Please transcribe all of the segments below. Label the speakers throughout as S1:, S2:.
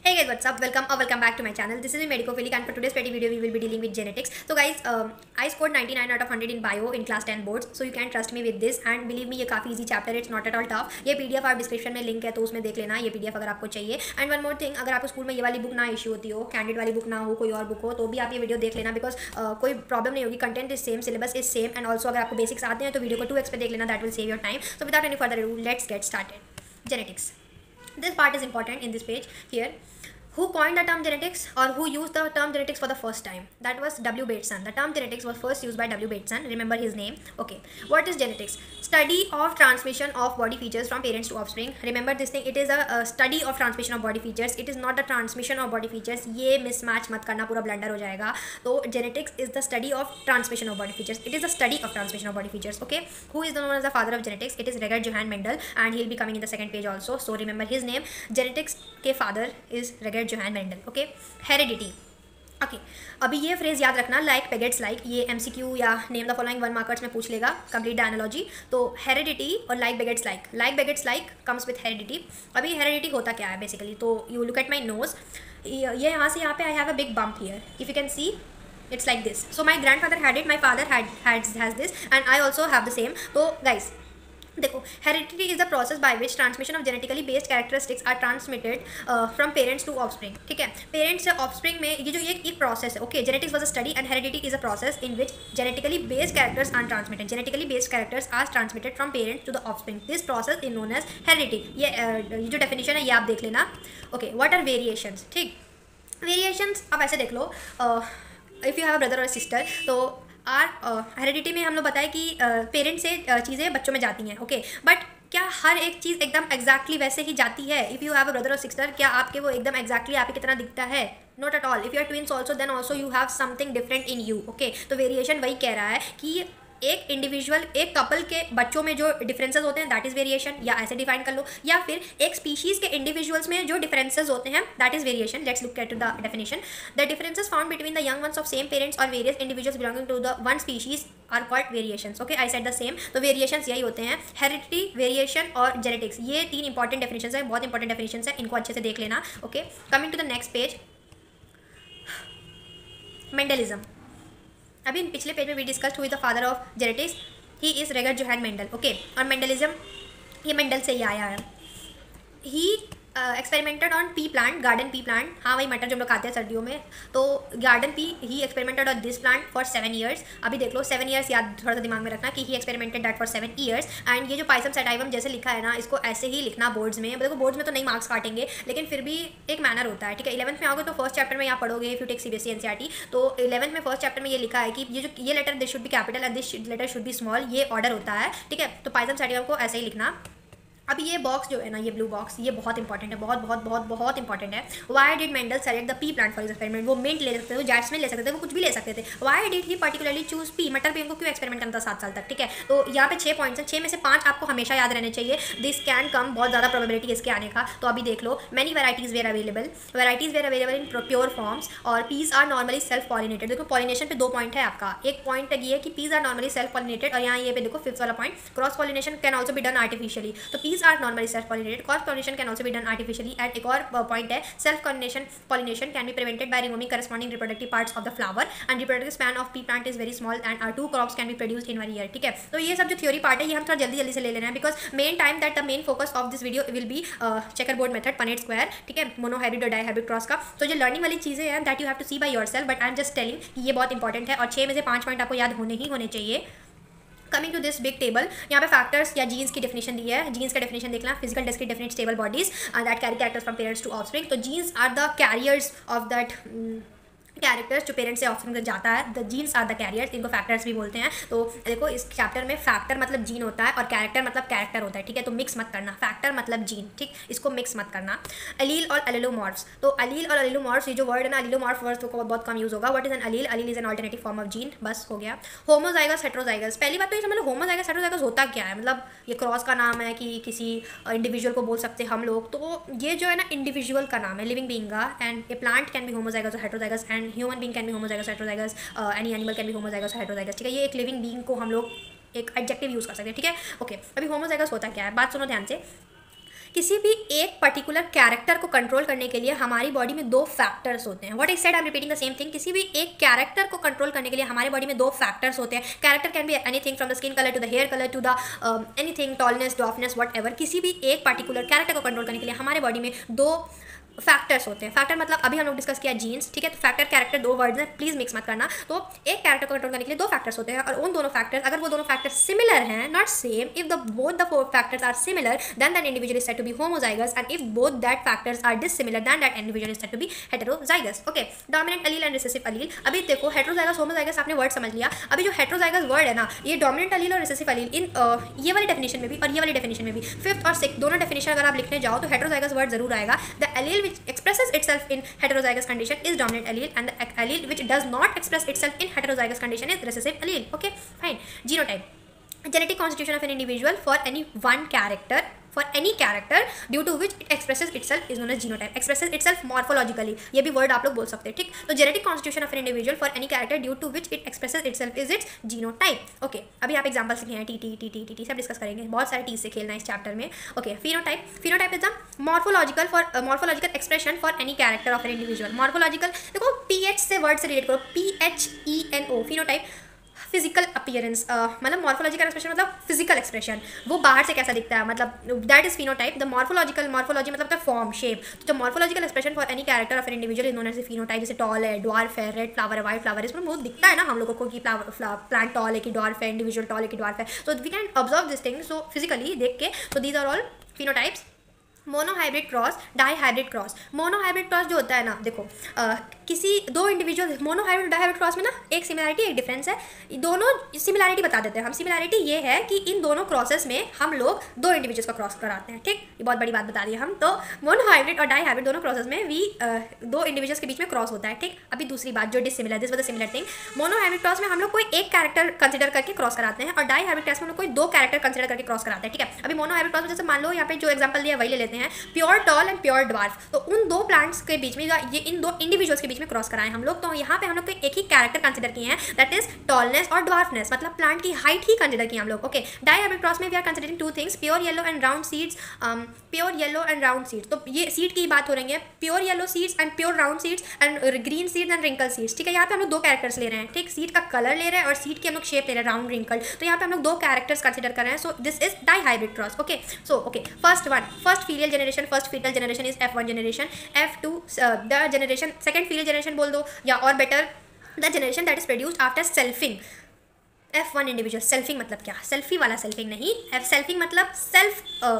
S1: Hey guys, what's up? Welcome back to my channel. This is Medicophilic, and for today's pretty video, we will be dealing with genetics. So guys, I scored 99 out of 100 in bio in class 10 boards, so you can trust me with this. And believe me, ये काफ़ी easy chapter है, it's not at all tough. ये PDF आप description में link है, तो उसमें देख लेना ये PDF अगर आपको चाहिए. And one more thing, अगर आपको स्कूल में ये वाली बुक ना इशू होती हो, कैंडिड वाली बुक ना हो, कोई और बुक हो, तो भी आप ये वीडियो देख लेना, बिकॉज कोई प्रॉब्लम नहीं होगी. Content is same, syllabus is same, and also अगर आपको बेसिक्स आते हैं तो वीडियो को 2x पे देख लेना. That will save your time. So without any further ado, let's get started. Genetics. This part is important in this page here. Who coined the term genetics, or who used the term genetics for the first time? That was W. Bateson. The term genetics was first used by W. Bateson. Remember his name. Okay. What is genetics? Study of transmission of body features from parents to offspring. Remember this thing. It is a study of transmission of body features. It is not the transmission of body features. ये mismatch मत करना, पूरा blunder हो जाएगा. तो genetics is the study of transmission of body features. It is the study of transmission of body features. Okay. Who is known as the father of genetics? It is Rutger Johann Mendel, and he'll be coming in the second page also. So remember his name. Genetics के father is Rutger Johann Mendel. Okay. Heredity. Okay. अभी ये phrase याद रखना, like begets like, ये MCQ या name the following 1 markers में पूछ लेगा. Complete the analogy. तो हेरिडिटी और like begets like comes with heredity. अभी हेरिडिटी होता क्या है बेसिकली? तो you look at my nose, ये यहाँ से यहाँ पे I have a big bump here. If you can see, it's like this. So my grandfather had it, my father has this, and I also have the same. तो guys देखो, heredity is the process by which transmission of genetically based characteristics are transmitted from parents to offspring. ठीक है, parents से offspring में ये जो एक process है. Okay, genetics was a study and heredity is a process in which genetically based characters are transmitted. Genetically based characters are transmitted from parents to the offspring. This process is known as heredity. ये जो definition है ये आप देख लेना. Okay, what are variations? ठीक, variations आप ऐसे देख लो. If you have a brother और सिस्टर, तो हेरिडिटी में हम लोग बताएं कि पेरेंट्स से चीज़ें बच्चों में जाती हैं. ओके, बट क्या हर एक चीज़ एकदम एग्जैक्टली वैसे ही जाती है? If you have a brother और सिस्टर, क्या आपके वो एकदम एग्जैक्टली आपकी कितना दिखता है? Not at all. If you are twins also, then also you have something different in you. Okay, तो वेरिएशन वही कह रहा है कि एक इंडिविजुअल, एक कपल के बच्चों में जो डिफरेंसेस होते हैं, दैट इज़ वेरिएशन. या ऐसे डिफाइन कर लो, या फिर एक स्पीशीज़ के इंडिविजुअल्स में जो डिफरेंसेस होते हैं, that is variation. Let's look at the definition. The differences found between the young ones of same parents और various individuals belonging to the one species are called variations. Okay, I said the same. तो variations यही होते हैं, heredity, variation और genetics. ये 3 important definitions है, बहुत important definitions है, इनको अच्छे से देख लेना. Okay, coming to the next page, Mendelism. अभी पिछले पेज में we discussed who is the father of genetics. He is Rutger Johann Mendel. Okay, और मेंडलिज्म ये मेंडल से ही आया है. He experimented on pea plant, garden pea plant. हाँ, वही मटर जो हम लोग खाते हैं सर्दियों में. तो garden pea, he experimented on this plant for 7 years. अभी देख लो, 7 ईयर्स याद थोड़ा सा दिमाग में रखना कि he experimented that for 7 years. And ये जो पाइसम सेटाइवम जैसे लिखा है ना, इसको ऐसे ही लिखना बोर्ड्स में. देखो, बोर्ड्स में तो नहीं मार्क्स काटेंगे, लेकिन फिर भी एक मैनर होता है. ठीक है, 11th में आओगे तो फर्स्ट चैप्टर में यहाँ पढ़ोगे. If you take CBSE NCERT, तो 11th में फर्स्ट चैप्टर में ये लिखा है कि ये letter this should be capital and this letter should be small. ये ऑर्डर होता है. ठीक है, तो पाइसम सेटाइवम को ऐसे ही लिखना. अब ये बॉक्स जो है ना, ये ब्लू बॉक्स, ये बहुत इंपॉर्टेंट है, बहुत बहुत बहुत बहुत इंपॉर्टेंट है. Why did Mendel select the P plant for his experiment? वो मिंट ले सकते थे, वो जैस्मिन ले सकते थे, वो कुछ भी ले सकते थे. Why did he particularly choose P? मटर पे उनको क्यों एक्सपेरिमेंट करना था 7 साल तक? ठीक है, तो यहाँ पे 6 पॉइंट्स हैं. 6 में से 5 आपको हमेशा याद रहने चाहिए. दिस कैन कम, बहुत ज़्यादा प्रोबेबिलिटी इसके आने का. तो अभी देख लो, many varieties were available in pure forms, और peas are normally self pollinated. देखो, पॉलिनेशन पे 2 पॉइंट है आपका. एक पॉइंट ये है कि peas are normally self pollinated, और यहाँ ये पे देखो 5th वाला point, cross pollination can also be done artificially. तो peas are normally self cross pollination can also be done artificially. And एक और पॉइंट है, self pollination can be prevented by removing corresponding reproductive parts of the flower. And reproductive span of pea plant is very small and 2 crops can be produced in 1 year. ठीक है, तो ये सब जो theory part है, ये हम थोड़ा जल्दी से ले लेना है, because main time that the main focus of this video will be checker board method, Punnett square. ठीक है, मोनोहाइब्रिड और डाइहाइब्रिड क्रॉस का. तो जो लर्निंग वाली चीज़ें हैं, that you have to see by yourself, but I am just telling कि ये बहुत इंपॉर्टेंट है. और 6 में से 5 पॉइंट आपको याद होने चाहिए. Coming to this big table, यहाँ पे फैक्टर्स या जीन्स की डेफिनेशन दी है. जीन्स का डेफिनेशन देखना, physical discrete definite stable bodies that carry characters from parents to offspring. तो genes are the carriers of that characters जो पेरेंट्स से ऑफस्प्रिंग तक जाता है. The genes are the carriers, इनको फैक्टर्स भी बोलते हैं. तो देखो, इस चैप्टर में फैक्टर मतलब जीन होता है और कैरेक्टर मतलब कैरेक्टर होता है. ठीक है, तो मिक्स मत करना, फैक्टर मतलब जीन. ठीक, इसको मिक्स मत करना. अलील और एलिलोमॉर्फ्स. तो अलील और एलिलोमॉर्फ्स, ये जो वर्ड है ना, एलिलोमॉर्फ वर्ड तो बहुत कम यूज होगा. What is an allele? Allele is an alternative form of gene. बस हो गया. Homozygous heterozygous. पहली बात तो ये समझ लो, होमोजाइगस हेटेरोजाइगस होता क्या है. मतलब ये क्रॉस का नाम है कि किसी इंडिविजुअल को बोल सकते हैं हम लोग. तो ये जो है ना, इंडिविजुअल का नाम है, लिविंग बीइंग का. And a plant can be homozygous और heterozygous, and human being can be homozygous heterozygous. Any animal can be homozygous heterozygous. ठीक है, ये एक लिविंग बीइंग को हम लोग एक एडजेक्टिव यूज़ कर सकते हैं. ठीक है, ओके. अभी होमोजाइगस होता क्या है, बात सुनो ध्यान से. किसी भी एक पर्टिकुलर कैरेक्टर को कंट्रोल करने के लिए हमारी बॉडी में 2 फैक्टर्स होते हैं. What I said, I am repeating the same thing. किसी भी एक कैरेक्टर को कंट्रोल करने के लिए हमारे बॉडी में 2 फैक्टर्स होते हैं. Character can be anything from the skin colour to the hair colour to the anything, tallness, dwarfness, whatever. किसी भी एक पर्टिकुलर कैरेक्टर को कंट्रोल करने के लिए हमारे बॉडी में 2 फैक्टर्स होते हैं. फैक्टर मतलब अभी हम लोग डिस्कस किया जीन्स, ठीक है. तो फैक्टर कैरेक्टर 2 वर्ड्स हैं, प्लीज मिक्स मत करना. तो एक कैरेक्टर को कंट्रोल करने के लिए 2 फैक्टर्स होते हैं और उन दोनों फैक्टर्स, अगर वो दोनों फैक्टर्स सिमिलर हैं, not same, if the both the 4 factors are similar then that individual is said to be homozygous, and if both that factors are dissimilar then that individual is said to be heterozygous. Okay, dominant allele and recessive allele. अभी देखो heterozygous homozygous आपने word समझ लिया. अभी जो heterozygous word है ना, ये डोमिनेंट एलील और रिसेसिव एलील इन ये वाली डेफिनेशन में भी और ये वाली डेफिनेशन में भी 5th और 6th दोनों डेफिनेशन अगर आप लिखने जाओ तो हेटेरोजाइगस वर्ड जरूर आएगा. The allele which expresses itself in heterozygous condition is dominant allele, and the allele which does not express itself in heterozygous condition is recessive allele. Okay, fine. Genotype, genetic constitution of an individual for any one character, for any character due to which it expresses itself is known as genotype. Expresses itself morphologically, ये भी word आप लोग बोल सकते हैं, ठीक. तो genetic constitution of an individual for any character due to which it expresses itself is its genotype. Okay, अभी आप एग्जांपल्स लिखे हैं, टी सब डिस्कस करेंगे. बहुत सारे टी से खेलना है इस चैप्टर में. Okay, phenotype. Phenotype is the morphological expression for any character of an individual. Morphological देखो, PH से वर्ड से रिलेट करो, PHENO. फिनोटाइप फिजिकल अपीयरेंस, मतलब मॉर्फोलॉजिकल एक्सप्रेशन मतलब फिजिकल एक्सप्रेशन, वो बाहर से कैसा दिखता है, मतलब that is phenotype. The morphology मतलब द फॉर्म, शेप. तो morphological expression for any character of an individual is known as phenotype. जैसे टॉल है, ड्वार्फ है, रेड फ्लावर है, वाइट फ्लावर है, इसमें बहुत दिखता है ना हम लोगों को कि प्लांट टॉल है कि ड्वार्फ है, इंडिविजुअल टॉल है कि ड्वार्फ है. So we can observe this thing so physically देख के. So these are all phenotypes. Monohybrid cross, dihybrid cross. Monohybrid cross जो होता है ना, देखो किसी 2 इंडिविजुअल, मोनोहाइब्रिड डाईहाइब्रिड क्रॉस में ना एक सिमिलैरिटी एक डिफरेंस है. दोनों सिमिलैरिटी बता देते हैं हम. सिमिलैरिटी ये है कि इन दोनों क्रॉसेस में हम लोग 2 इंडिविजुअल्स को क्रॉस कराते हैं, ठीक. ये बहुत बड़ी बात बता दी है हम. तो मोनोहाइब्रिड और डाईहाइब्रिड दोनों क्रॉसेस में 2 इंडिविजुअल्स के बीच में क्रॉस होता है, ठीक. अभी दूसरी बात जो dissimilar, this was the similar thing. Monohybrid cross में हम लोग कोई एक कैरेक्टर कंसिडर करके क्रॉस कराते हैं और डाईहाइब्रिड क्रॉस में हम लोग कोई 2 कैरेक्टर कंसिडर करके क्रॉस कराते हैं, ठीक है. अभी मोनोहाइब्रिड क्रॉस में जैसे मान लो यहाँ पे जो एग्जांपल दिया वही ले लेते हैं, pure tall and pure dwarf. तो उन 2 प्लांट्स के बीच में, ये इन 2 इंडिविजुअल्स के बीच में क्रॉस कराएं हम लोग. तो यहाँ पे हम लोग एक ही कैरेक्टर कंसिडर किए हैं, दैट इज टॉलनेस और ड्वार्फनेस, मतलब प्लांट की हाइट ही कंसिडर की हम लोग. ओके, डाईहाइब्रिड क्रॉस में we are considering 2 things, pure yellow and round seeds. Pure yellow and round seeds, तो ये सीड की बात हो रही है, pure yellow seeds and pure round seeds and green seeds and wrinkle seeds, ठीक है. यहाँ पे हम लोग 2 कैरेक्टर्स ले रहे हैं, ठीक. सीड का कलर ले रहे हैं और सीड की हम लोग शेप ले रहे हैं, राउंड रिंकल. तो यहाँ पे हम लोग 2 कैरेक्टर्स कंसिडर कर रहे हैं. So this is dihybrid cross. Okay, so okay, first filial generation, first filial generation is F1 generation. F2 the generation, second filial generation बोल दो, या और better the generation that is produced after selfing. F1 individual. Selfing मतलब क्या, selfie वाला selfing नहीं. Selfing मतलब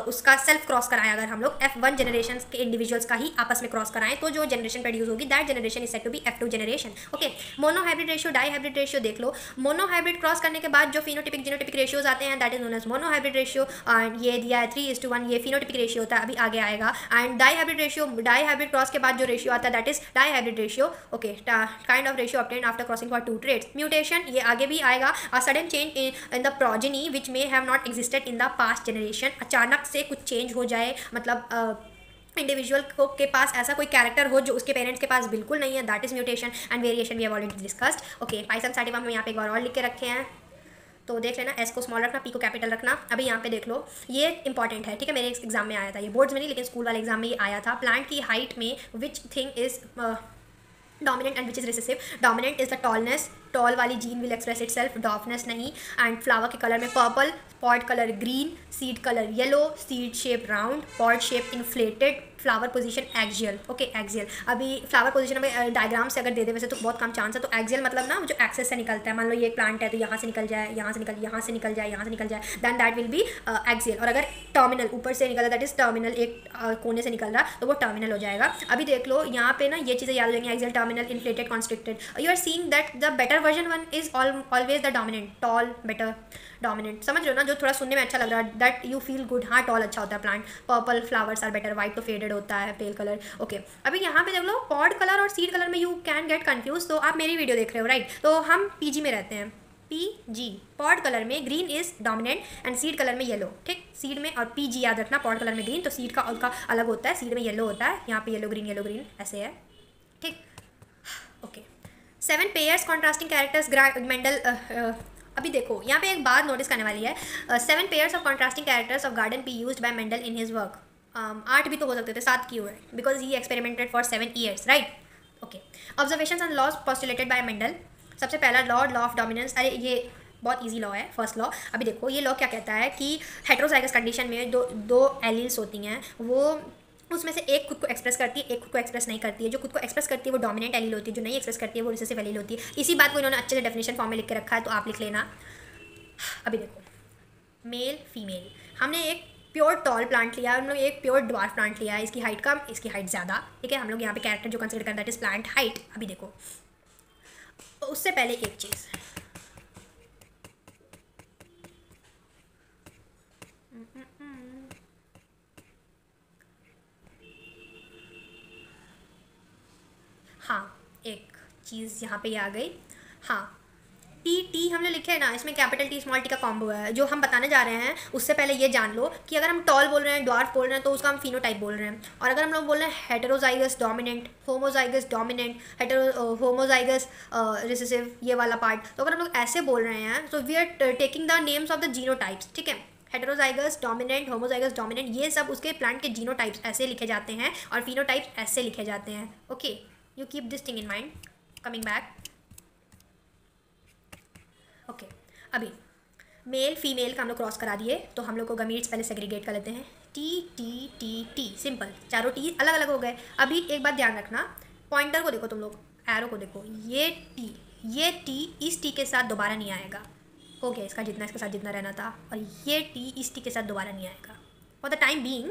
S1: उसका सेल्फ क्रॉस कराएं. अगर हम लोग F1 जनरेशन के इंडिविजुअल्स का ही आपस में क्रॉस कराएं तो जो जनरेशन प्रोड्यूस होगी that generation is said to be F2 generation. Okay, monohybrid ratio, dihybrid ratio देख लो. मोनोहाइब्रिड क्रॉस करने के बाद जो फिनोटिपिक जीनोटिपिक रेशियोज आते हैं that is known as monohybrid ratio. And ये दिया है 3:1, ये फिनोटिपिक रेशियो होता है, अभी आगे आएगा. And dihybrid ratio, dihybrid cross के बाद जो रेशियो आता है that is dihybrid ratio. Okay, kind of ratio obtained after crossing for 2 traits. Mutation, ये आगे भी आएगा. Sudden change in the progeny which may have not existed in the past generation. अचानक से कुछ चेंज हो जाए, मतलब इंडिविजुअल के पास ऐसा कोई कैरेक्टर हो जो उसके पेरेंट्स के पास बिल्कुल नहीं है, that is mutation. And variation we have already discussed. Okay, Pisum sativum हम यहाँ पे एक बार और लिख के रखे हैं, तो देख लेना. एस को स्मॉल रखना, पी को कैपिटल रखना. अभी यहाँ पे देख लो, ये इंपॉर्टेंट है, ठीक है. मेरे एग्जाम में आया था, ये बोर्ड्स में नहीं लेकिन स्कूल वाले एग्जाम में ये आया था. प्लांट की हाइट में which thing is dominant and which is recessive. Dominant is the tallness, tall वाली gene will express itself, dwarfness नहीं. एंड फ्लावर के कलर में purple, pod colour green, seed colour yellow, seed shape round, pod shape inflated, flower position axial. Okay, axial. अभी flower position में diagram से अगर दे दे वैसे तो बहुत कम चांस है. तो एक्सियल मतलब ना जो एक्सेस से निकलता है, मान लो ये एक प्लांट है तो यहाँ से निकल जाए, यहाँ से निकल जाए, यहाँ से निकल जाए, then that will be axial. और अगर टर्मिनल ऊपर से निकल रहा दैट इज टर्मिनल, एक कोने से निकल रहा तो वो टर्मिनल हो जाएगा. अभी देख लो यहाँ पे ना ये चीज़ें याद हो जाएंगी, axial, terminal, inflated, constricted. You are seeing that the better version one is always the dominant. Tall better, dominant, समझ रहे हो ना, जो थोड़ा सुनने में अच्छा लग रहा है, दैट यू फील गुड. हाँ, टॉल अच्छा होता है plant. Purple flowers are better, white तो फेडेड होता है, पेल कलर. ओके, अभी यहाँ पे देख लो पॉड कलर और सीड कलर में यू कैन गेट कंफ्यूज. तो आप मेरी वीडियो देख रहे हो, राइट. तो हम PG में रहते हैं, PG. पॉड कलर में green is dominant and seed colour में येलो, ठीक. सीड में और PG याद रखना, पॉड कलर में ग्रीन, तो सीड का उनका अलग होता है, सीड में येलो होता है. यहाँ पे येलो ग्रीन ऐसे है, ठीक. Okay, 7 pairs contrasting characters Mendel. अभी देखो यहाँ पे एक बात नोटिस करने वाली है. 7 pairs of contrasting characters of garden pea used by Mendel in his work. 8 भी तो हो सकते थे, 7 क्यों है? Because he experimented for 7 years, right? Okay, observations and laws postulated by Mendel. सबसे पहला लॉ ऑफ डोमिनेंस। अरे ये बहुत इजी लॉ है, फर्स्ट लॉ। अभी देखो ये लॉ क्या कहता है कि हेटेरोजाइगस कंडीशन में दो एलील्स होती हैं, वो उसमें से एक खुद को एक्सप्रेस करती है, एक खुद को एक्सप्रेस नहीं करती है। जो खुद को एक्सप्रेस करती है वो डोमिनेंट एलील होती है, जो नहीं एक्सप्रेस करती है वो रिसेसिव एलील होती है। इसी बात को इन्होंने अच्छे से डेफिनेशन फॉर्म में लिख के रखा है, तो आप लिख लेना। अभी देखो मेल फीमेल, हमने एक प्योर टॉल प्लांट लिया, हम लोग एक प्योर ड्वार्फ प्लांट लिया है। इसकी हाइट कम, इसकी हाइट ज़्यादा, ठीक है। हम लोग यहाँ पे कैरेक्टर जो कंसिडर करना दैट इज प्लांट हाइट। अभी देखो उससे पहले एक चीज़, हाँ एक चीज़ यहाँ पे ये आ गई। हाँ टी हमने लिखे है ना, इसमें कैपिटल टी स्मॉल टी का कॉम्बो है। जो हम बताने जा रहे हैं उससे पहले ये जान लो कि अगर हम टॉल बोल रहे हैं, ड्वार्फ बोल रहे हैं, तो उसका हम फिनोटाइप बोल रहे हैं। और अगर हम लोग बोल रहे हैं heterozygous dominant, homozygous dominant, homozygous recessive, ये वाला पार्ट, तो अगर हम लोग ऐसे बोल रहे हैं तो we are taking the names of the genotypes, ठीक है। हेटेरोजाइगस डोमिनेंट, होमोजाइगस डोमिनेंट, ये सब उसके प्लांट के जीनोटाइप्स ऐसे लिखे जाते हैं और फिनोटाइप्स ऐसे लिखे जाते हैं। Okay, you keep this thing in mind. Coming back, okay अभी मेल फीमेल का हम लोग क्रॉस करा दिए, तो हम लोग को गमीट्स पहले सेग्रीगेट कर लेते हैं। T T T T, simple, चारों टी अलग अलग हो गए। अभी एक बात ध्यान रखना, पॉइंटर को देखो तुम लोग, एरो को देखो, ये टी इस टी के साथ दोबारा नहीं आएगा। हो गया इसका जितना इसके साथ जितना रहना था, और ये टी इस टी के साथ दोबारा नहीं आएगा फॉर द टाइम बीइंग।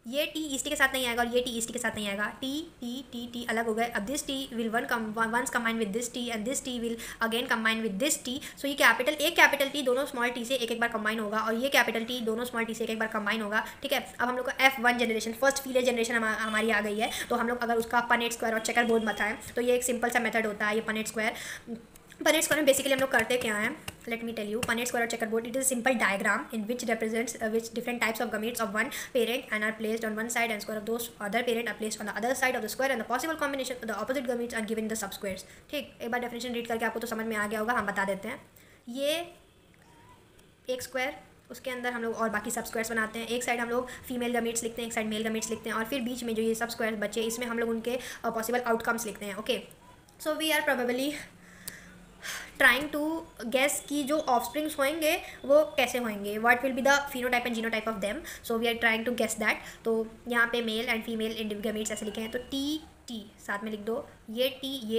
S1: ये टी इस टी के साथ नहीं आएगा और ये टी इस टी के साथ नहीं आएगा। टी टी टी टी अलग हो गए। अब this T will once combine with this T and this T will again combine with this T. So ये कैपिटल टी दोनों स्मॉल टी से एक बार कंबाइन होगा, और ये कैपिटल टी दोनों स्मॉल टी से एक बार कंबाइन होगा, ठीक है। अब हम लोग को F1 जनरेशन, फर्स्ट फीले जनरेशन हमारी आ गई है। तो हम लोग अगर उसका पनेट स्क्वायर और चेकर बोर्ड बताएं तो ये एक सिंपल सा मेथड होता है, ये पनेट स्क्वायर में बेसिकली हम लोग करते क्या हैं, let me tell you. Punnett square और chequerboard, it is simple diagram in which represents which different types of gametes of one parent and are placed on one side and square of those other parent are placed on the other side of the square and the possible combination of the opposite gametes are given in the subsquares। ठीक, एक बार definition read करके आपको तो समझ में आ गया होगा, हम बता देते हैं। ये एक स्क्वायर, उसके अंदर हम लोग और बाकी सब स्क्वायर्स बनाते हैं। एक साइड हम लोग फीमेल गमीट्स लिखते हैं, एक साइड मेल गमीट्स लिखते हैं, और फिर बीच में जो ये सब स्क्वायर्स बचे इसमें हम लोग उनके पॉसिबल आउटकम्स लिखते हैं। Okay, so we are probably trying to guess कि जो ऑफस्प्रिंग्स होंगे वो कैसे होंगे, what will be the phenotype and genotype of them. So we are trying to guess that. तो यहाँ पे मेल एंड फीमेल गमीट्स ऐसे लिखे हैं, तो टी टी साथ में लिख दो, ये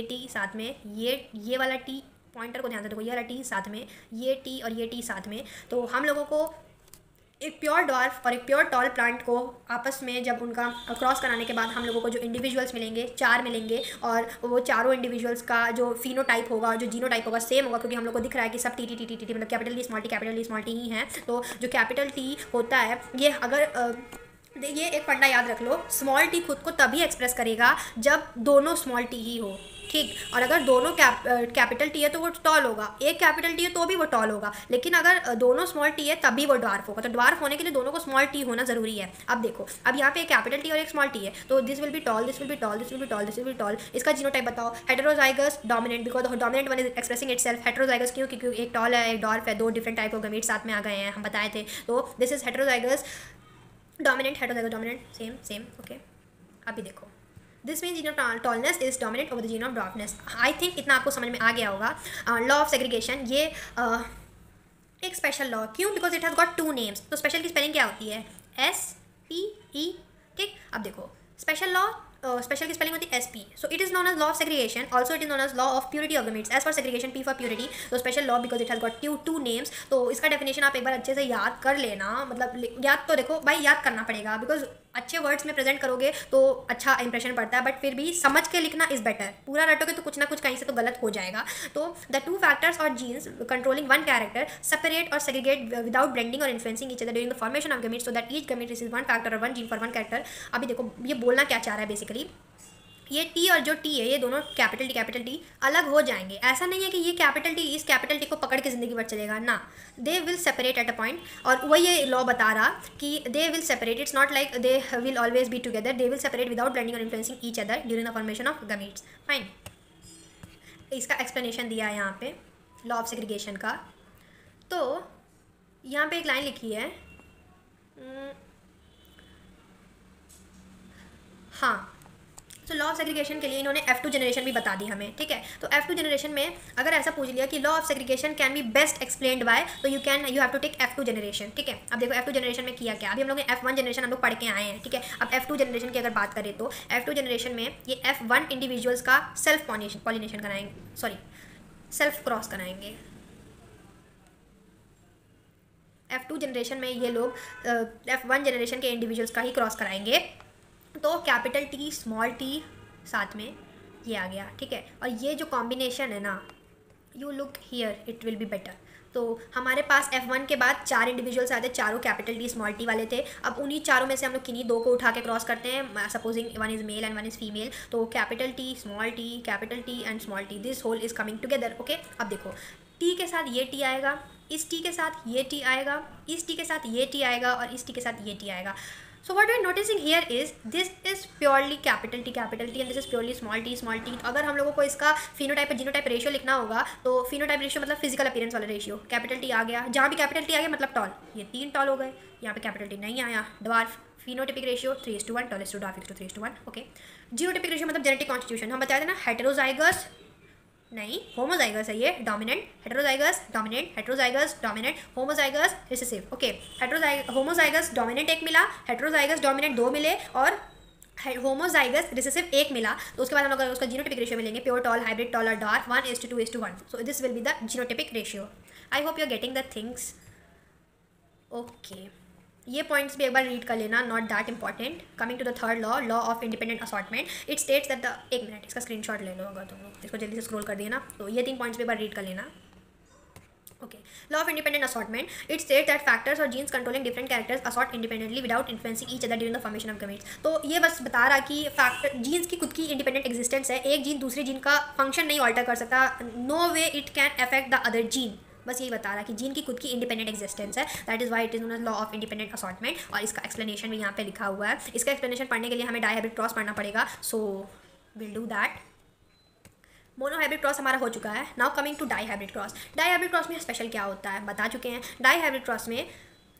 S1: टी साथ में, ये वाला टी, पॉइंटर को ध्यान से देखो, ये वाला टी साथ में, ये टी और ये टी साथ में। तो हम लोगों को एक प्योर डॉर्फ और एक प्योर टॉल प्लांट को आपस में जब उनका क्रॉस कराने के बाद हम लोगों को जो इंडिविजुअल्स मिलेंगे 4 मिलेंगे, और वो चारों इंडिविजुअल्स का जो फिनोटाइप होगा, जो जीनोटाइप होगा सेम होगा, क्योंकि हम लोग को दिख रहा है कि सब T T T T T मतलब कैपिटल टी स्मॉल टी ही है। तो जो कैपिटल टी होता है, ये अगर ये एक फंडा याद रख लो, स्मॉल टी खुद को तभी एक्सप्रेस करेगा जब दोनों स्मॉल टी ही हो, ठीक। और अगर दोनों कैपिटल टी है तो वो टॉल होगा, एक कैपिटल टी है तो भी वो टॉल होगा, लेकिन अगर दोनों स्मॉल टी है तभी वो ड्वार्फ होगा। तो ड्वार्फ होने के लिए दोनों को स्मॉल टी होना जरूरी है। अब देखो, अब यहाँ पे एक कैपिटल टी और एक स्मॉल टी है, तो this will B toll, this will B toll, this will B toll, this will B toll. इसका जीनोटाइप बताओ, heterozygous dominant, because dominant one is expressing itself. Heterozygous क्यों? क्योंकि एक टॉल है एक डॉर्फ है, दो डिफरेंट टाइप ऑफ गमीट्स साथ में आ गए हैं, हम बताए थे। तो this is heterozygous dominant, heterozygous dominant, same okay. अभी देखो, this mean gene of tallness is dominant over the gene of dwarfness. I think इतना आपको समझ में आ गया होगा। लॉ ऑफ सेग्रीगेशन, ये एक स्पेशल लॉ, क्यों? Because it has got 2 names. तो स्पेशल की स्पेलिंग क्या होती है? SPE, ठीक। अब देखो, स्पेशल लॉ, स्पेशल की स्पेलिंग होती है SP। So it is known as law of segregation, also it is known as law of purity of gametes. S for segregation, P for purity, तो special law because it has got 2 names. तो इसका definition आप एक बार अच्छे से याद कर लेना, मतलब याद तो देखो भाई, याद करना पड़ेगा, बिकॉज अच्छे वर्ड्स में प्रेजेंट करोगे तो अच्छा इंप्रेशन पड़ता है, बट फिर भी समझ के लिखना इज बेटर। पूरा रटोगे तो कुछ ना कुछ कहीं से तो गलत हो जाएगा। तो द 2 फैक्टर्स और genes controlling one character separate और सेग्रीगेट विदाउट ब्लेंडिंग और influencing each other during the formation of gametes, so that each gamete receives one factor और one gene for one character. अभी देखो, ये बोलना क्या चाह रहा है बेसिकली, ये टी और जो टी है, ये दोनों कैपिटल टी अलग हो जाएंगे। ऐसा नहीं है कि ये कैपिटल टी इस कैपिटल टी को पकड़ के ज़िंदगी भर चलेगा ना, they will separate at a point. और वही ये लॉ बता रहा कि they will separate, it's not like they will always be together, they will separate without blending और influencing each other during the formation of gametes. Fine, इसका explanation दिया है यहाँ पे लॉ ऑफ सेग्रीगेशन का। तो यहाँ पे एक लाइन लिखी है, हाँ, तो लॉ ऑफ सेग्रीगेशन के लिए इन्होंने F2 जनरेशन भी बता दी हमें, ठीक है। तो F2 जनरेशन में अगर ऐसा पूछ लिया कि law of segregation can be best explained by, तो you have to take F2 generation, ठीक है। अब देखो F2 जनरेशन में किया क्या, अभी हम लोग ने F1 जनरेशन हम लोग पढ़ के आए हैं, ठीक है। अब F2 जनरेशन की अगर बात करें तो F2 जनरेशन में ये F1 इंडिविजुअल्स का सेल्फ पॉलिनेशन कराएंगे, सॉरी सेल्फ क्रॉस कराएंगे। F2 जनरेशन में ये लोग F1 जनरेशन के इंडिविजुअल्स का ही क्रॉस कराएंगे, तो कैपिटल T स्मॉल t साथ में ये आ गया, ठीक है। और ये जो कॉम्बिनेशन है ना, you look here it will be better. तो हमारे पास F1 के बाद 4 इंडिविजुअल्स आते, चारों कैपिटल T स्मॉल t वाले थे। अब उन्हीं चारों में से हम लोग किन्हीं 2 को उठा के क्रॉस करते हैं, supposing one is male and one is female. तो capital T small t, capital T and small t, this whole is coming together, okay. अब देखो T के साथ ये T आएगा, इस T के साथ ये T आएगा, इस T के साथ ये T आएगा और इस T के साथ ये T आएगा। So what we are noticing here is this is purely capital T and this is purely small t। तो अगर हम लोगों को इसका फिनोटाइप और जीनोटाइप रेशियो लिखना होगा, तो फिनोटाइप रेशियो मतलब फिजिकल अपीयरेंस वाला रेशियो, कैपिटल T आ गया, जहाँ भी कैपिटल T आ गया मतलब टॉल, ये 3 टॉल हो गए। यहाँ पे कैपिटल T नहीं आया, dwarf. Phenotypic ratio 3:1, tallest to dwarf 3:1, okay. Genotypic ratio मतलब जेनेटिक कॉन्स्टिट्यूशन, हम बताए थे ना, हेटेरोजाइगस नहीं होमोजाइगस है ये, dominant heterozygous dominant heterozygous dominant homozygous recessive, okay. Homozygous dominant 1 मिला, हेटेरोजाइगस डोमिनेंट 2 मिले और होमोजाइगस रिसेसिव 1 मिला। तो उसके बाद हम लोग उसका जीनोटिपिक रेशियो मिलेंगे, प्योर टॉल, हाइब्रिड टॉल और dark 1:2:1। So this will be the genotypic ratio. I hope you are getting the things, okay. ये पॉइंट्स भी एक बार रीड कर लेना, not that important. Coming to the third law, law of independent assortment, it states that the, एक minute इसका screenshot ले लो अगर तुम लोग इसको जल्दी से स्क्रॉल कर दिए ना, तो ये 3 पॉइंट्स भी एक बार रीड कर लेना, okay. Law of independent assortment, it states that factors और genes controlling different characters assort independently without influencing each other during the formation of gametes. तो ये बस बता रहा कि फैक्टर जीन्स की खुद की इंडिपेंडेंट एग्जिस्टेंस है, एक जीन दूसरे जीन का फंक्शन नहीं ऑल्टर कर सकता, no way it can affect the other gene. बस यही बता रहा कि जीन की खुद की इंडिपेंडेंट एग्जिस्टेंस है, that is why it is known as law of independent assortment. और इसका एक्सप्लेनेशन भी यहाँ पे लिखा हुआ है। इसका एक्सप्लेनेशन पढ़ने के लिए हमें डाईहाइब्रिड क्रॉस पढ़ना पड़ेगा, so will do that. Monohybrid cross हमारा हो चुका है, now coming to dihybrid cross. Dihybrid cross में स्पेशल क्या होता है बता चुके हैं। डाईहाइब्रिड क्रॉस में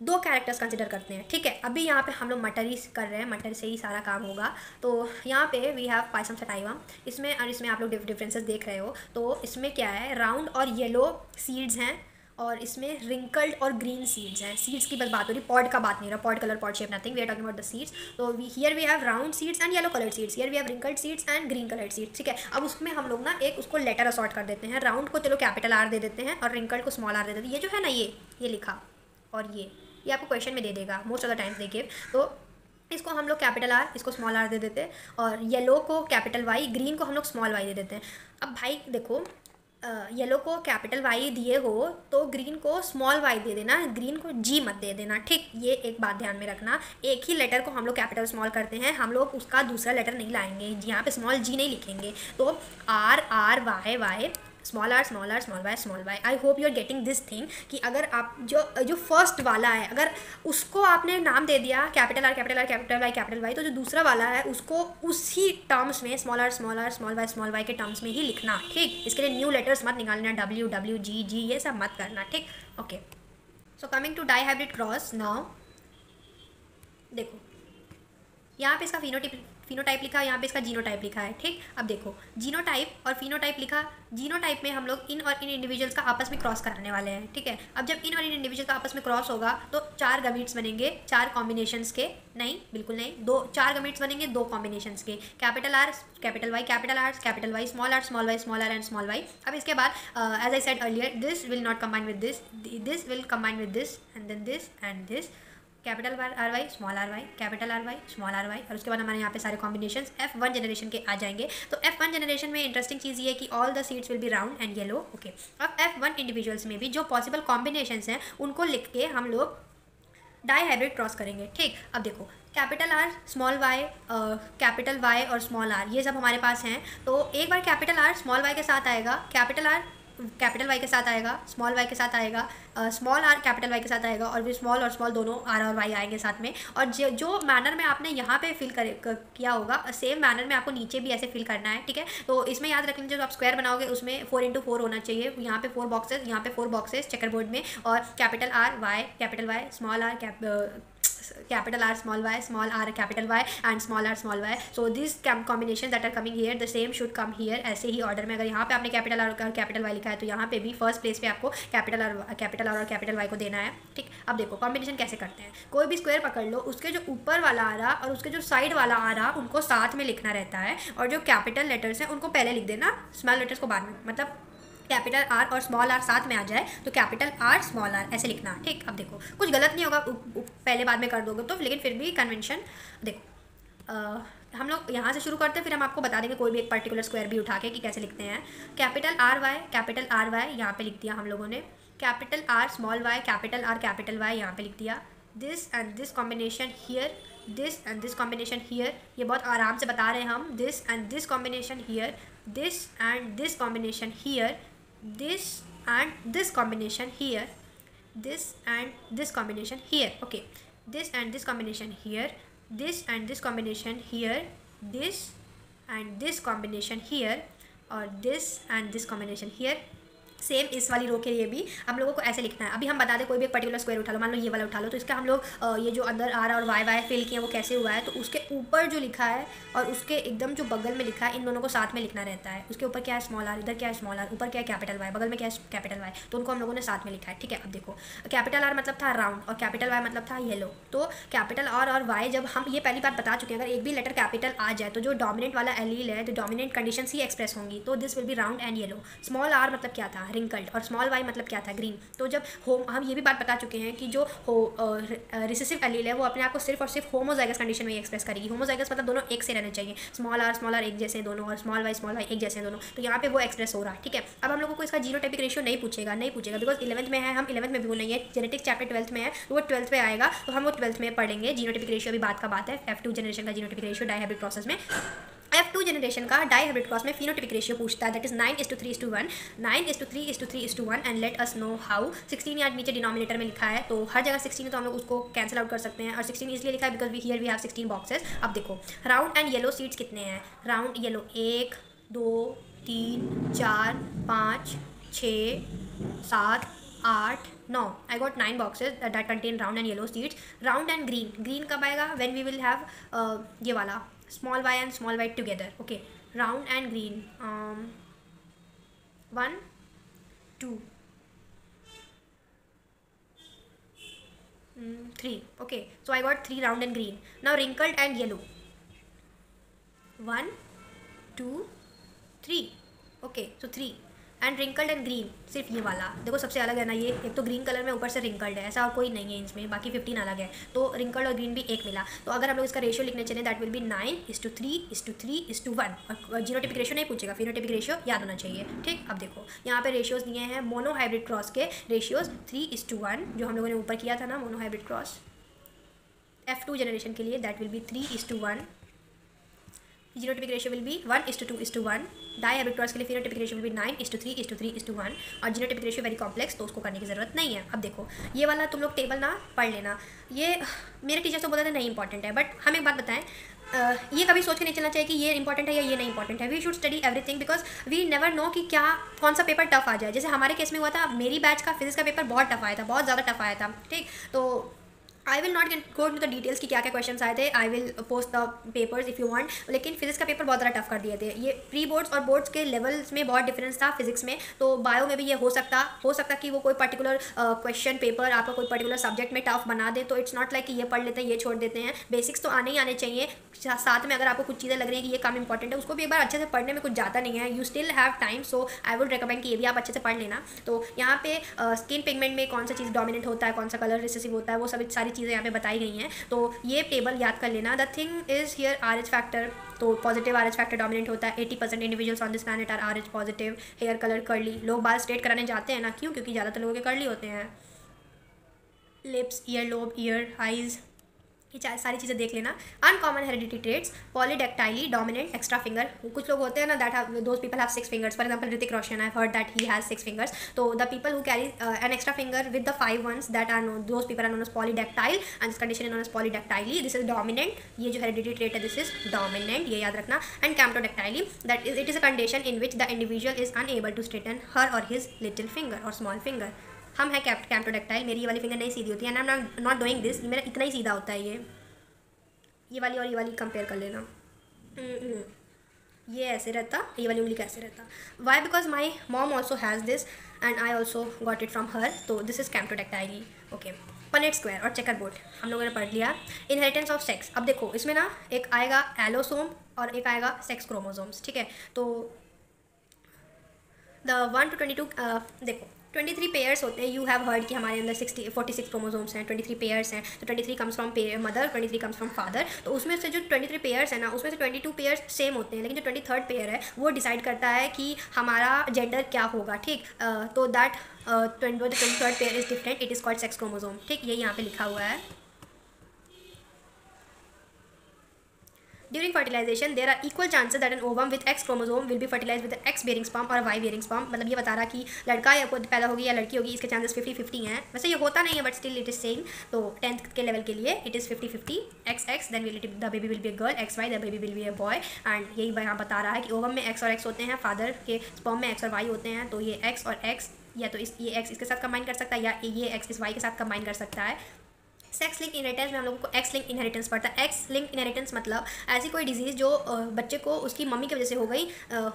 S1: 2 कैरेक्टर्स कंसिडर करते हैं, ठीक है। अभी यहाँ पे हम लोग मटर ही कर रहे हैं, मटर से ही सारा काम होगा। तो यहाँ पे वी हैव पाइसम सटाइवम, इसमें और इसमें आप लोग डिफरेंसेस देख रहे हो। तो इसमें क्या है, राउंड और येलो सीड्स हैं और इसमें रिंकल्ड और ग्रीन सीड्स हैं। सीड्स की बस बात हो रही, पॉड का बात नहीं रहा, pod colour pod shape nothing, we are talking about the seeds. तो here we have round seeds and yellow coloured seeds, here we have wrinkled seeds and green coloured seeds, ठीक है। अब उसमें हम लोग ना एक उसको लेटर असॉर्ट कर देते हैं, राउंड को चलो कैपिटल R दे देते हैं और रिंकल्ड को स्मॉल r दे देते हैं। ये जो है ना ये लिखा और ये आपको क्वेश्चन में दे देगा मोस्ट ऑफ द टाइम्स, देखिए। तो इसको हम लोग कैपिटल R, इसको स्मॉल r दे देते हैं और येलो को कैपिटल Y, ग्रीन को हम लोग स्मॉल y दे देते हैं। अब भाई देखो, येलो को कैपिटल Y दिए हो तो ग्रीन को स्मॉल y दे देना, ग्रीन को G मत दे देना, ठीक। ये एक बात ध्यान में रखना, एक ही लेटर को हम लोग कैपिटल स्मॉल करते हैं, हम लोग उसका दूसरा लेटर नहीं लाएंगे, यहाँ पे स्मॉल G नहीं लिखेंगे। तो R R Y Y, small r small r small y small y। I hope you are getting this thing कि अगर आप जो फर्स्ट वाला है अगर उसको आपने नाम दे दिया capital R capital R capital Y capital Y, तो जो दूसरा वाला है उसको उसी टर्म्स में small r small r small y के टर्म्स में ही लिखना, ठीक। इसके लिए न्यू लेटर्स मत निकालना, W W G G ये सब मत करना, ठीक, okay. So coming to dihybrid cross, now देखो यहाँ पे इसका फिनोटाइप लिखा है, यहाँ पे इसका जीनोटाइप लिखा है, ठीक। अब देखो जीनोटाइप और फिनोटाइप लिखा, जीनोटाइप में हम लोग इन और इन इंडिविजुअल्स का आपस में क्रॉस कराने वाले हैं, ठीक है। अब जब इन और इन इंडिविजुअल का आपस में क्रॉस होगा तो 4 गमीट्स बनेंगे, 4 कॉम्बिनेशंस के, नहीं बिल्कुल नहीं, 4 गमीट्स बनेंगे 2 कॉम्बिनेशंस के, capital R capital Y capital R capital Y small r small y small r and small y। अब इसके बाद as I said earlier, this will not combine with this, this will combine with this and then this and this, capital R Y small r y capital R Y small r y। और उसके बाद हमारे यहाँ पे सारे combinations F1 generation के आ जाएंगे। तो F1 जनरेशन में इंटरेस्टिंग चीज़ ये है कि all the seeds will be round and yellow, okay. अब F1 इंडिविजुअल्स में भी जो पॉसिबल कॉम्बिनेशंस हैं उनको लिख के हम लोग डाईहाइब्रिड क्रॉस करेंगे, ठीक। अब देखो capital R small y capital Y और स्मॉल r ये सब हमारे पास हैं। तो एक बार कैपिटल R स्मॉल y के साथ आएगा, कैपिटल R कैपिटल Y के साथ आएगा, स्मॉल y के साथ आएगा, स्मॉल r कैपिटल Y के साथ आएगा और फिर स्मॉल और स्मॉल दोनों r और y आएंगे साथ में। और जो मैनर में आपने यहाँ पे फिल किया होगा सेम मैनर में आपको नीचे भी ऐसे फिल करना है, ठीक है। तो इसमें याद रख लीजिए, जो आप स्क्वायर बनाओगे उसमें 4x4 होना चाहिए, यहाँ पे 4 बॉक्सेस, यहाँ पे 4 बॉक्सेस चेकर बोर्ड में, और capital R Y capital Y small r capital R small r capital Y and small r small y. So these combinations that are coming here the same should come here. ऐसे ही order में अगर यहाँ पे आपने capital R और capital Y लिखा है तो यहाँ पे भी फर्स्ट प्लेस पे आपको कैपिटल आर और कैपिटल वाई को देना है, ठीक। अब देखो कॉम्बिनेशन कैसे करते हैं। कोई भी स्क्वायर पकड़ लो, उसके जो ऊपर वाला आ रहा और उसके जो साइड वाला आ रहा उनको साथ में लिखना रहता है, और जो कैपिटल लेटर्स हैं उनको पहले लिख देना, स्मॉल लेटर्स को बाद में। मतलब कैपिटल आर और स्मॉल आर साथ में आ जाए तो कैपिटल आर स्मॉल आर ऐसे लिखना, ठीक। अब देखो कुछ गलत नहीं होगा पहले बाद में कर दोगे तो, लेकिन फिर भी कन्वेंशन देखो। हम लोग यहाँ से शुरू करते हैं, फिर हम आपको बता देंगे कोई भी एक पर्टिकुलर स्क्वायर भी उठा के कि कैसे लिखते हैं। कैपिटल आर वाई यहाँ पे लिख दिया हम लोगों ने, capital R small Y capital Y यहाँ पे लिख दिया। This and this combination here, this and this combination here, ये बहुत आराम से बता रहे हैं हम। This and this combination here, this and this combination here, this and this combination here, this and this combination here, okay, this and this combination here, this and this combination here, this and this combination here, और this and this combination here। Same इस वाली रो के लिए भी हम लोगों को ऐसे लिखना है। अभी हम बता दें कोई भी एक पर्टिकुलर स्क्वायर उठा लो, मान लो ये वाला उठा लो, तो इसका हम लोग ये जो अंदर आर और वाई फिल किए वो कैसे हुआ है, तो उसके ऊपर जो लिखा है और उसके एकदम जो बगल में लिखा है इन दोनों को साथ में लिखना रहता है। उसके ऊपर क्या है स्मॉल आर, इधर क्या है स्मॉल आर, ऊपर क्या है कैपिटल वाई, बगल में क्या है कैपिटल वाई, तो उनको हम लोगों ने साथ में लिखा है, ठीक है। अब देखो कैपिटल आर मतलब था राउंड और कैपिटल वाई मतलब था येलो, तो कैपिटल आर और वाई जब हम ये पहली बार बता चुके हैं, अगर एक भी लेटर कैपिटल आ जाए तो जो डोमिनेंट वाला एलील है तो डोमिनेंट कंडीशन ही एक्सप्रेस होंगी, तो this will be round and yellow. Small R मतलब क्या था रिंकल्ड, और स्मॉल वाई मतलब क्या था ग्रीन। तो जब हम ये भी बात बता चुके हैं कि जो रिसेसिव एलील है वो अपने आप को सिर्फ और सिर्फ होमोजाइगस कंडीशन में एक्सप्रेस करेगी। होमोजाइगस मतलब दोनों एक से रहने चाहिए, स्मॉल आर एक जैसे दोनों और स्मॉल वाई एक जैसे दोनों, तो यहाँ पे वो एक्सप्रेस हो रहा है, ठीक है। अब हम लोगों को इसका जीनोटाइपिक रेशियो नहीं पूछेगा बिकॉज 11th में है, हम 11th में भी बोलेंगे, जेनेटिक्स चैप्टर 12th में है तो वो 12th में आएगा, तो हम वो 12th में पढ़ेंगे। जीनोटाइपिक रेशियो भी बात का बात है, F2 जनरेशन का जीनोटाइपिक रेशियो डायहाइब्रिड प्रोसेस में। F2 जनरेशन का डायहाइब्रिड क्रॉस में फिनोटाइपिक रेशियो पूछता है, that is 9:3:1, 9:3:3:1 and let us know how. 16 यहाँ नीचे डिनोमिनेटर में लिखा है, तो हर जगह 16 है तो हम लोग उसको कैंसिल आउट कर सकते हैं, और 16 इसलिए लिखा है बिकॉज वी हैव 16 बॉक्सेस। अब देखो राउंड एंड येलो सीड्स कितने हैं, round yellow 1 2 3 4 5 6 7 8 9, I got 9 boxes that contain round and yellow seeds. Round and green कब आएगा, when we will have ये वाला small y and small y together, okay, round and green, 1 2 3, okay, so I got 3 round and green. Now wrinkled and yellow, 1 2 3, okay, so 3 and wrinkled and green, सिर्फ ये वाला देखो सबसे अलग है ना, ये एक तो ग्रीन कलर में ऊपर से रिंकल्ड है, ऐसा और कोई नहीं है इसमें, बाकी 15 अलग है, तो रिंकल्ड और ग्रीन भी एक मिला। तो अगर हम लोग इसका रेशियो लिखने चले दैट विल बी 9:3:3:1, और जीनोटाइपिक रेशियो नहीं पूछेगा, फिनोटाइपिक रेशियो याद होना चाहिए, ठीक। अब देखो यहाँ पे रेशियोज दिए हैं मोनो हाइब्रिड क्रॉस के रेशियोज 3:1, जो हम लोगों ने ऊपर किया था ना mono hybrid cross F2 generation के लिए, that will B 3:1। Genotypic ratio will be 1:2:1, dihybrid cross के लिए फिनोटाइपिक रेशियो विल बी 9:3:3:1, और जीनोटाइपिक रेशियो वेरी कॉम्प्लेक्स तो उसको करने की ज़रूरत नहीं है। अब देखो ये वाला तुम लोग टेबल ना पढ़ लेना, ये मेरे टीचर्स तो बोलते थे नहीं इंपॉर्टेंट है, बट हम एक बात बताएं, ये कभी सोच के नहीं चलना चाहिए कि ये इंपॉर्टेंट है या ये नहीं इंपॉर्टेंट है। We should study everything because we never know कि क्या कौन सा पेपर टफ आ जाए। जैसे हमारे केस में हुआ था, मेरी बैच का फिजिक्स का पेपर बहुत टफ आया था, बहुत ज़्यादा टफ आया था, ठीक। तो I will not go to the details कि क्या क्या क्वेश्चन आए थे, I will post the papers if you want, लेकिन फिजिक्स का पेपर बहुत ज़्यादा टफ कर दिए थे। ये प्री बोर्ड्स और बोर्ड्स के लेवल्स में बहुत डिफरेंस था फिजिक्स में, तो बायो में भी ये हो सकता कि वो कोई पर्टिकुलर क्वेश्चन पेपर आपका कोई पर्टिकुलर सब्जेक्ट में टफ बना दे, तो इट्स नॉट लाइक कि ये पढ़ लेते हैं ये छोड़ देते हैं। बेसिक्स तो आने ही आने चाहिए, साथ में अगर आपको कुछ चीज़ें लग रही हैं कि ये कम इंपॉर्टेंट है उसको भी एक बार अच्छे से पढ़ने में कुछ जाता नहीं है, you still have time, so I would recommend कि ये भी आप अच्छे से पढ़ लेना। तो यहाँ पे स्किन पिगमेंट में कौन सा चीज़ डोमिनेंट होता है, कौन सा कलर रिसेसिव होता है, वो सब सारी चीज़ें यहाँ पे बताई गई हैं, तो ये टेबल याद कर लेना। The thing is here RH factor, तो पॉजिटिव RH फैक्टर डोमिनेंट होता है। 80% individuals on this planet are RH positive. Hair colour curly, लोग बाल स्ट्रेट कराने जाते हैं ना, क्यों, क्योंकि ज़्यादातर लोगों के कर्ली होते हैं। Lips, ear lobe, ear, eyes, ये सारी चीज़ें देख लेना। Uncommon heredity traits, polydactyly dominant, extra finger, कुछ लोग होते हैं ना that have those people have 6 fingers, for example Hrithik Roshan, I have heard that he has 6 fingers, तो the people who carry an extra finger with the 5 ones that are known, those people are known as polydactyl and this condition is known as polydactyly, this is dominant, ये जो heredity trait है this is dominant, ये याद रखना। And camptodactyly, that is it is a condition in which the individual is unable to straighten her और his little finger और small finger. हम है कैम्प्टोडैक्टाइल, मेरी ये वाली फिंगर नहीं सीधी होती है, and I am not doing this, मेरा इतना ही सीधा होता है ये वाली और ये वाली कंपेयर कर लेना। ये ऐसे रहता, ये वाली उंगली कैसे रहता। Why? Because my mom also has this and I also got it from her, तो this is camptodactyly. Okay, Punnett square और चेकर बोर्ड हम लोगों ने पढ़ लिया। इनहेरिटेंस ऑफ सेक्स, अब देखो इसमें ना एक आएगा एलोसोम और एक आएगा सेक्स क्रोमोसोम्स, ठीक है। तो द 1 to 22 देखो 23 पेयर्स होते हैं। यू हैव हर्ड कि हमारे अंदर 46 क्रोमोसोम्स हैं, 23 पेयर्स हैं, तो 23 comes from mother, 23 comes from father. तो उसमें से जो 23 पेयर्स हैं ना, उसमें से 22 पेयर्स सेम होते हैं, लेकिन जो 23rd पेयर है वो डिसाइड करता है कि हमारा जेंडर क्या होगा, ठीक। तो that 23rd pair is different, it is called sex chromosome, ठीक। ये यहाँ पे लिखा हुआ है। During fertilization, there are equal chances that an ovum with X chromosome will be fertilized with an X bearing sperm और Y bearing sperm। मतलब ये बता रहा कि लड़का या खुद पैदा होगी या लड़की होगी, इसके चांसेस 50-50 हैं। वैसे ये होता नहीं है, but still it is saying. तो 10th के लेवल के लिए it is 50-50, XX then the baby will be a girl, XY the baby will be a boy. And यही यहाँ बता रहा है कि ओवम में X और X होते हैं, फादर के स्पर्म में X और Y होते हैं। तो ये X और X या तो ये X इसके साथ कंबाइन कर सकता है, या ये X इस Y के साथ कंबाइन कर सकता है। सेक्स लिंक इनहेरिटेंस में हम लोगों को एक्स लिंक इनहेरिटेंस पड़ता है। एक्स लिंक इनहेरिटेंस मतलब ऐसी कोई डिजीज़ जो बच्चे को उसकी मम्मी की वजह से हो गई,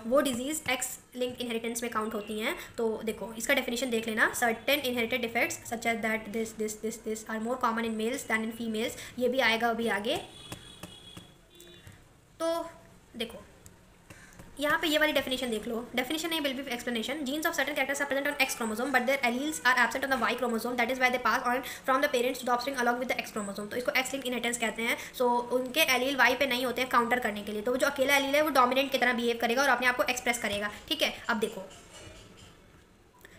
S1: वो डिजीज़ एक्स लिंक इनहेरिटेंस में काउंट होती हैं। तो देखो इसका डेफिनेशन देख लेना। Certain inherited defects such as that this are more common in males than in females. ये भी आएगा अभी आगे। तो देखो यहाँ पे ये वाली डेफिनेशन देख लो। डेफिनेशन नहीं, will be explanation. Genes of certain characters are present on X chromosome but their alleles are absent on the Y chromosome, that is why they pass on from the parents to the offspring along with the X chromosome. तो इसको x link inheritance कहते हैं। सो उनके allele Y पे नहीं होते हैं counter करने के लिए, तो वो जो अकेला एलील है वो डोमिनेंट की तरह बिहेव करेगा और अपने आप को एक्सप्रेस करेगा, ठीक है। अब देखो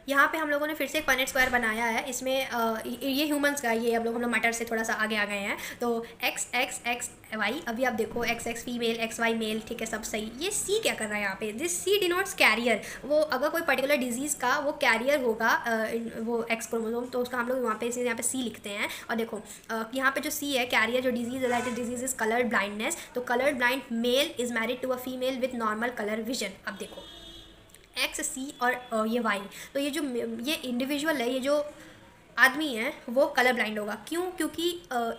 S1: यहाँ पे हम लोगों ने फिर से एक पनेट स्क्वायर बनाया है। इसमें ये ह्यूमंस का, ये हम लोग मैटर से थोड़ा सा आगे आ गए हैं। तो XXXY, अभी आप देखो XX फीमेल, XY मेल, ठीक है, सब सही। ये C क्या कर रहा है यहाँ पे? This C denotes carrier. वो अगर कोई पर्टिकुलर डिजीज़ का वो कैरियर होगा, वो एक्स क्रोमोसोम, तो उसका हम लोग यहाँ पे C लिखते हैं। और देखो यहाँ पे जो C है कैरियर, जो डिजीज़ है that disease is coloured blindness. तो coloured blind male is married to a female with normal colour vision. अब देखो एक्स, C और ये Y, तो ये इंडिविजुअल है, ये जो आदमी है वो कलर ब्लाइंड होगा। क्यों? क्योंकि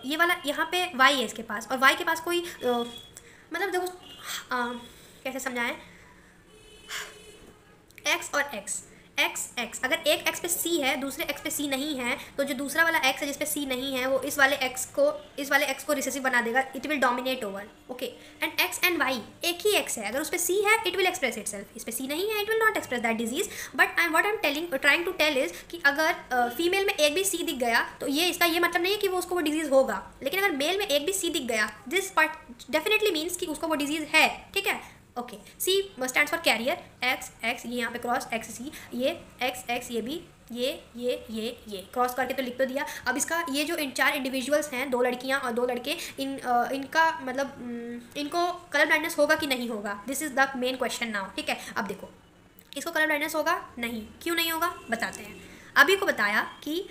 S1: ये वाला यहाँ पे Y है इसके पास, और Y के पास कोई मतलब देखो कैसे समझाएं, X और X अगर एक X पे C है, दूसरे X पे C नहीं है, तो जो दूसरा वाला X है जिस पे C नहीं है वो इस वाले X को रिसेसिव बना देगा। It will dominate over, okay. And X and Y एक ही X है, अगर उस पे C है इट विल एक्सप्रेस इटसेल्फ, इस पे C नहीं है it will not express that disease. But what I am trying to tell is कि अगर फीमेल में एक भी C दिख गया तो ये इसका ये मतलब नहीं है कि वो उसको वो डिजीज़ होगा, लेकिन अगर मेल में एक भी C दिख गया दिस पार्ट डेफिनेटली मीन्स कि उसको वो डिजीज़ है, ठीक है। Okay, C stands for carrier, X ये यहाँ पे क्रॉस XC, ये XX, ये भी ये क्रॉस करके तो लिख तो दिया। अब इसका ये जो 4 इंडिविजुअल्स हैं, 2 लड़कियाँ और 2 लड़के, इनका मतलब इनको कलर ब्लाइंडनेस होगा कि नहीं होगा, this is the main question now, ठीक है। अब देखो इसको कलर ब्लाइंडनेस होगा नहीं, क्यों नहीं होगा बताते हैं। अभी को बताया कि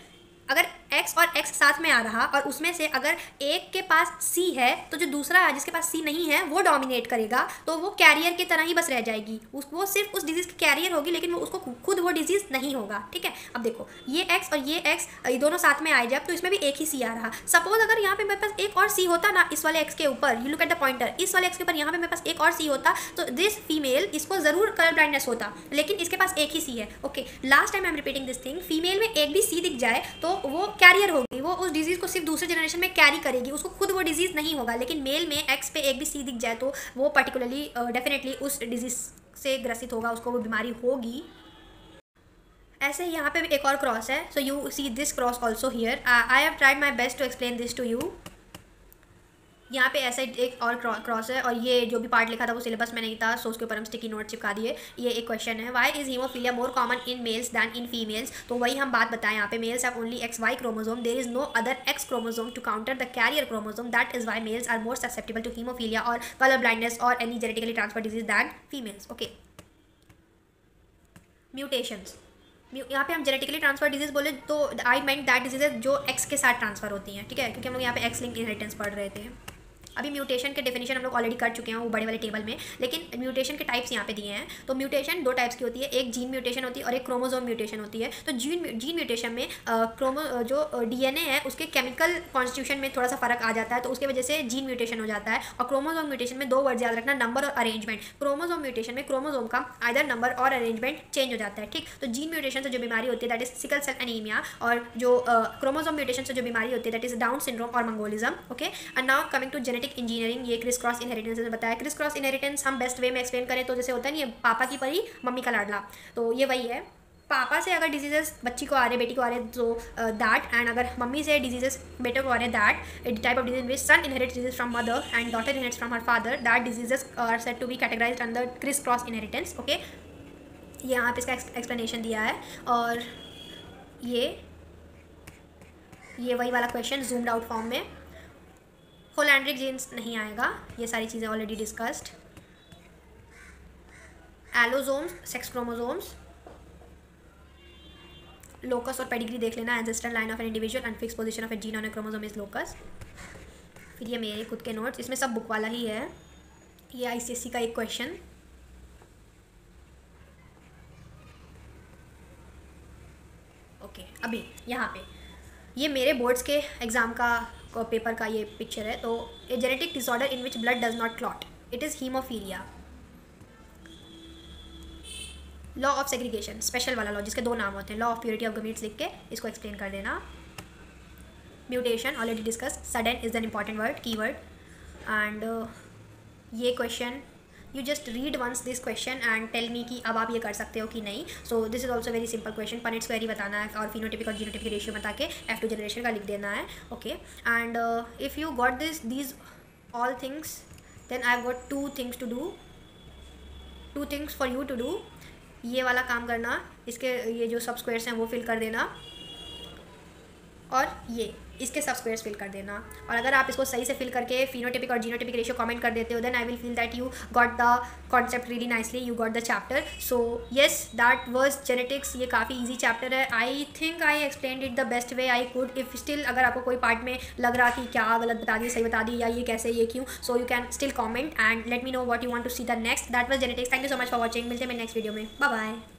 S1: अगर X और X साथ में आ रहा और उसमें से अगर एक के पास C है तो जो दूसरा है जिसके पास C नहीं है वो डोमिनेट करेगा, तो वो कैरियर की तरह ही बस रह जाएगी, वो सिर्फ उस डिजीज़ की कैरियर होगी, लेकिन वो उसको खुद वो डिजीज़ नहीं होगा, ठीक है। अब देखो ये X और ये X ये दोनों साथ में आए जब, तो इसमें भी एक ही C आ रहा। सपोज अगर यहाँ पे मेरे पास एक और C होता ना इस वाले X के ऊपर, you look at the pointer, इस वाले X के ऊपर यहाँ पे मेरे पास एक और C होता तो दिस फीमेल इसको ज़रूर कलर ब्लाइंडनेस होता, लेकिन इसके पास एक ही C है, okay. Last time I am repeating this thing, female में एक भी C दिख जाए तो वो कैरियर होगी, वो उस डिजीज़ को सिर्फ दूसरे जनरेशन में कैरी करेगी, उसको खुद वो डिजीज़ नहीं होगा। लेकिन मेल में X पे एक भी C दिख जाए तो वो पर्टिकुलरली डेफिनेटली उस डिजीज़ से ग्रसित होगा, उसको वो बीमारी होगी। ऐसे ही यहाँ पे भी एक और क्रॉस है, so you see this cross also here. I have tried my best to explain this to you. यहाँ पे ऐसा एक और क्रॉस है, और ये जो भी पार्ट लिखा था वो सिलेबस में नहीं था, सो उसके ऊपर हम स्टिकी नोट चिपका दिए। ये एक क्वेश्चन है, why is haemophilia more common in males than in females. तो वही हम बात बताएं, यहाँ पे males have only XY chromosome, there is no other X chromosome to counter the carrier chromosome, that is why males are more susceptible to haemophilia और colour blindness और any genetically transfer disease than females, okay. Mutations, यहाँ पे हम genetically transfer disease बोले तो I meant that diseases जो X के साथ ट्रांसफर होती हैं, ठीक है, क्योंकि हम लोग यहाँ पे X लिंक इनहेरिटेंस पढ़ रहे थे। अभी म्यूटेशन के डेफिनेशन हम लोग ऑलरेडी कर चुके हैं वो बड़े वाले टेबल में, लेकिन म्यूटेशन के टाइप्स यहाँ पे दिए हैं। तो म्यूटेशन 2 टाइप्स की होती है, एक जीन म्यूटेशन होती है और एक क्रोमोसोम म्यूटेशन होती है। तो जीन म्यूटेशन में जो DNA है उसके केमिकल कॉन्स्टिट्यूशन में थोड़ा सा फर्क आ जाता है, तो उसकी वजह से जीन म्यूटेशन हो जाता है। और क्रोमोसोम म्यूटेशन में 2 वर्ड याद रखना, नंबर और अरेंजमेंट। क्रोमोसोम म्यूटेशन में क्रोमोसोम का आइदर नंबर और अरेंजमेंट चेंज हो जाता है, ठीक। तो जीन म्यूटेशन से जो बीमारी होती है that is sickle cell anaemia, और जो क्रोमोसोम म्यूटेशन से जो बीमारी होती है दैट इज डाउन सिंड्रोम और mongolism, okay. And now coming to genetic engineering, ये क्रिस क्रॉस इनहेरिटेंस ने बताया। क्रिस क्रॉस इनहेरिटेंस हम बेस्ट वे में एक्सप्लेन करें तो जैसे होता है नहीं, पापा की परी मम्मी का लाडला, तो ये वही है। पापा से अगर डिजीजेस बच्ची को आ रहे, बेटी को आ रहे, तो दैट, एंड अगर मम्मी से डिजीजेस बेटे को आ रहे, that type of disease which son inherits disease from mother and daughter inherits from her father, that diseases are said to be categorised under criss cross inheritance, okay. ये यहाँ पे इसका एक्सप्लेनेशन दिया है। और ये वही वाला क्वेश्चन जूम्ड आउट फॉर्म में। होलैंड्रिक जीन्स नहीं आएगा, ये सारी चीज़ें already discussed. Allosomes, sex chromosomes, locus और पेडिग्री देख लेना। Ancestral line of an individual, unfix position of A gene on A chromosome is locus. फिर ये मेरे खुद के नोट्स, इसमें सब बुक वाला ही है। ये ICSE का एक क्वेश्चन, ओके। अभी यहाँ पे ये मेरे बोर्ड्स के एग्जाम का पेपर का ये पिक्चर है। तो a genetic disorder in which blood does not clot, it is haemophilia. Law of segregation, special वाला लॉ जिसके 2 नाम होते हैं, law of purity of gametes लिख के इसको एक्सप्लेन कर देना। Mutation already discuss, sudden is an important word, key word. And ये question you just read once this question and tell me कि अब आप ये कर सकते हो कि नहीं। सो this is also very simple question, Punnett square ही बताना है और फिनोटिपिक और जीनोटिपिक रेशियो बता के F2 जनरेशन का लिख देना है, okay. And if you got these all things then I have got 2 things to do, 2 things for you to do. ये वाला काम करना, इसके ये जो सब स्क्वायर्स हैं वो फिल कर देना, और ये इसके सब स्क्वायर्स फिल कर देना। और अगर आप इसको सही से फिल करके फिनोटिपिक और जीनोटिपिक रेशियो कमेंट कर देते हो then I will feel that you got the concept really nicely, you got the chapter. So yes, that was genetics. ये काफ़ी इजी चैप्टर है। I think I explained it the best way I could. If still अगर आपको कोई part में लग रहा कि क्या गलत बता दी, सही बता दी, या ये कैसे, ये क्यों, so you can still comment and let me know what you want to see the next. That was genetics. Thank you so much for watching. मिलते हैं मेरे नेक्स्ट वीडियो में। Bye bye.